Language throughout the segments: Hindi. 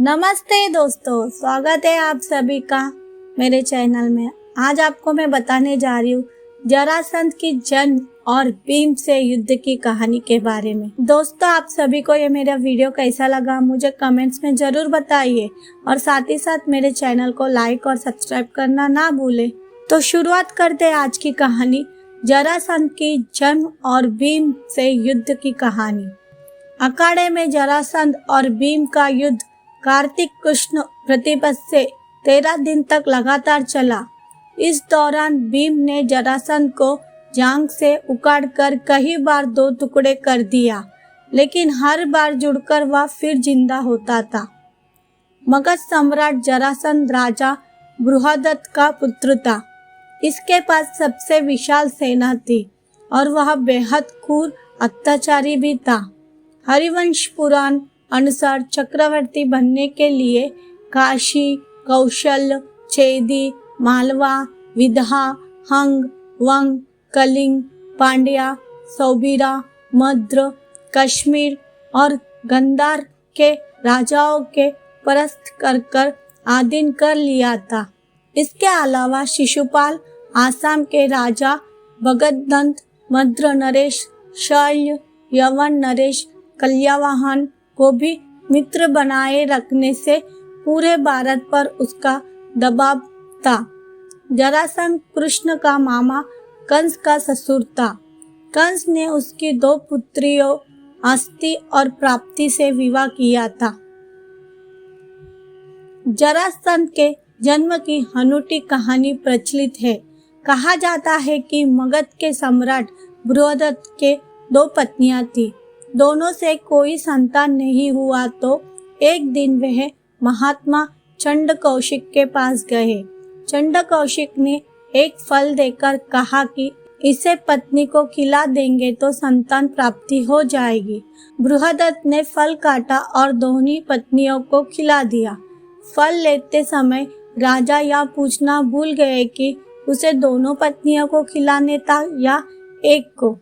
नमस्ते दोस्तों, स्वागत है आप सभी का मेरे चैनल में। आज आपको मैं बताने जा रही हूँ जरासंध की जन्म और भीम से युद्ध की कहानी के बारे में। दोस्तों, आप सभी को ये मेरा वीडियो कैसा लगा मुझे कमेंट्स में जरूर बताइए और साथ ही साथ मेरे चैनल को लाइक और सब्सक्राइब करना ना भूले। तो शुरुआत करते हैं आज की कहानी, जरासंध की जन्म और भीम से युद्ध की कहानी। अखाड़े में जरासंध और भीम का युद्ध कार्तिक कृष्ण प्रतिपद से 13 दिन तक लगातार चला। इस दौरान भीम ने जरासंध को जांग से उखाड़कर कई बार 2 टुकड़े कर दिया, लेकिन हर बार जुड़कर वह फिर जिंदा होता था। मगध सम्राट जरासंध राजा बृहदत्त का पुत्र था। इसके पास सबसे विशाल सेना थी और वह बेहद क्रूर अत्याचारी भी था। हरिवंश पुराण अनुसार चक्रवर्ती बनने के लिए काशी, कौशल, चेदी, मालवा, विदहा, हंग, वंग, कलिंग, पांड्या, सौबीरा, मद्र, कश्मीर और गंधार के राजाओं के परास्त कर आधीन कर लिया था। इसके अलावा शिशुपाल, आसाम के राजा भगदत्त, मद्र नरेश, शल्य, यवन नरेश, कल्यावाहन को भी मित्र बनाए रखने से पूरे भारत पर उसका दबाव था। जरासंध कृष्ण का मामा कंस का ससुर था। कंस ने उसकी 2 पुत्रियों अस्ति और प्राप्ति से विवाह किया था। जरासंध के जन्म की अनूठी कहानी प्रचलित है। कहा जाता है कि मगध के सम्राट बृहदत्त के 2 पत्नियां थी। दोनों से कोई संतान नहीं हुआ तो एक दिन वह महात्मा चंड कौशिक के पास गए। चंड कौशिक ने एक फल देकर कहा कि इसे पत्नी को खिला देंगे तो संतान प्राप्ति हो जाएगी। बृहदत्त ने फल काटा और दोनों पत्नियों को खिला दिया। फल लेते समय राजा यह पूछना भूल गए कि उसे दोनों पत्नियों को खिलाने था या एक को।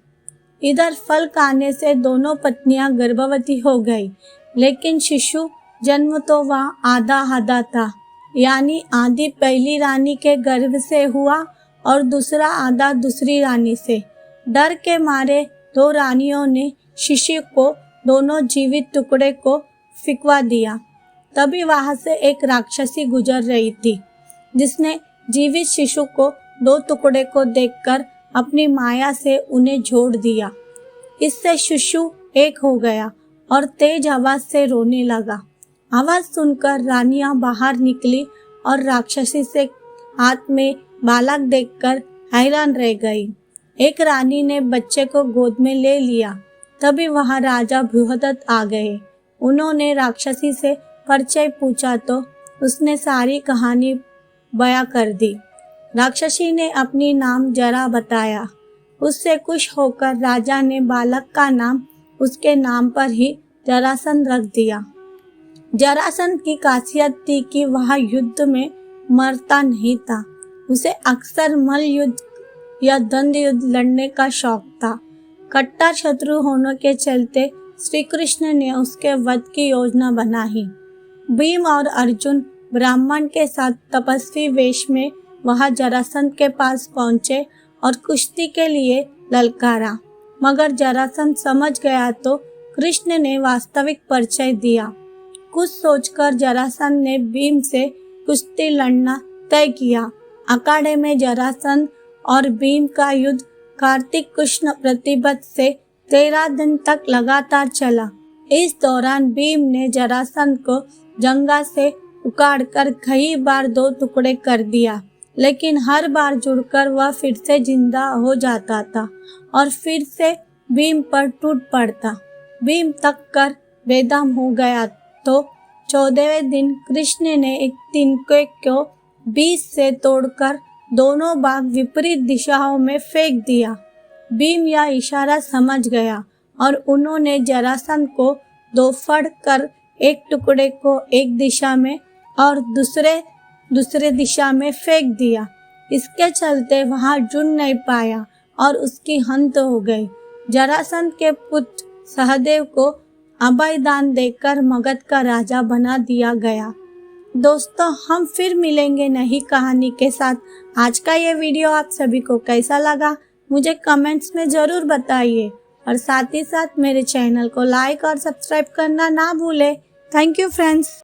इधर फल खाने से दोनों पत्नियां गर्भवती हो गई, लेकिन शिशु जन्म तो वह आधा था, यानी आधी पहली रानी के गर्भ से हुआ और दूसरा आधा दूसरी रानी से। डर के मारे 2 रानियों ने शिशु को दोनों जीवित टुकड़े को फिकवा दिया। तभी वहां से एक राक्षसी गुजर रही थी, जिसने जीवित शिशु को 2 टुकड़े को देखकर अपनी माया से उन्हें जोड़ दिया। इससे शिशु एक हो गया और तेज आवाज से रोने लगा। आवाज सुनकर रानियां बाहर निकली और राक्षसी से हाथ में बालक देखकर हैरान रह गई। एक रानी ने बच्चे को गोद में ले लिया। तभी वहां राजा बृहदत्त आ गए। उन्होंने राक्षसी से परिचय पूछा तो उसने सारी कहानी बयां कर दी। राक्षसी ने अपनी नाम जरा बताया। उससे खुश होकर राजा ने बालक का नाम उसके नाम पर ही जरासंध रख दिया। जरासंध की खासियत थी कि वह युद्ध में मरता नहीं था। उसे अक्सर मल्ल युद्ध या दंड युद्ध लड़ने का शौक था। कट्टर शत्रु होने के चलते श्री कृष्ण ने उसके वध की योजना बनाई। भीम और अर्जुन ब्राह्मण के साथ तपस्वी वेश में वह जरासंध के पास पहुंचे और कुश्ती के लिए ललकारा, मगर जरासंध समझ गया तो कृष्ण ने वास्तविक परिचय दिया। कुछ सोचकर जरासंध ने भीम से कुश्ती लड़ना तय किया। अखाड़े में जरासंध और भीम का युद्ध कार्तिक कृष्ण प्रतिपद से 13 दिन तक लगातार चला। इस दौरान भीम ने जरासंध को जंगा से उखाड़कर कई बार 2 टुकड़े कर दिया, लेकिन हर बार जुड़कर वह फिर से जिंदा हो जाता था और फिर से भीम पर टूट पड़ता। भीम थक कर बेदम हो गया तो 14वें दिन कृष्ण ने एक तिनके को बीच से तोड़कर दोनों भाग विपरीत दिशाओं में फेंक दिया। भीम यह इशारा समझ गया और उन्होंने जरासंध को 2 फाड़ कर एक टुकड़े को एक दिशा में और दूसरे दिशा में फेंक दिया। इसके चलते वहां जुड़ नहीं पाया और उसकी हंत हो गई। जरासंध के पुत्र सहदेव को अभय दान देकर मगध का राजा बना दिया गया। दोस्तों, हम फिर मिलेंगे नई कहानी के साथ। आज का ये वीडियो आप सभी को कैसा लगा मुझे कमेंट्स में ज़रूर बताइए और साथ ही साथ मेरे चैनल को लाइक और सब्सक्राइब करना ना भूलें। Thank you friends.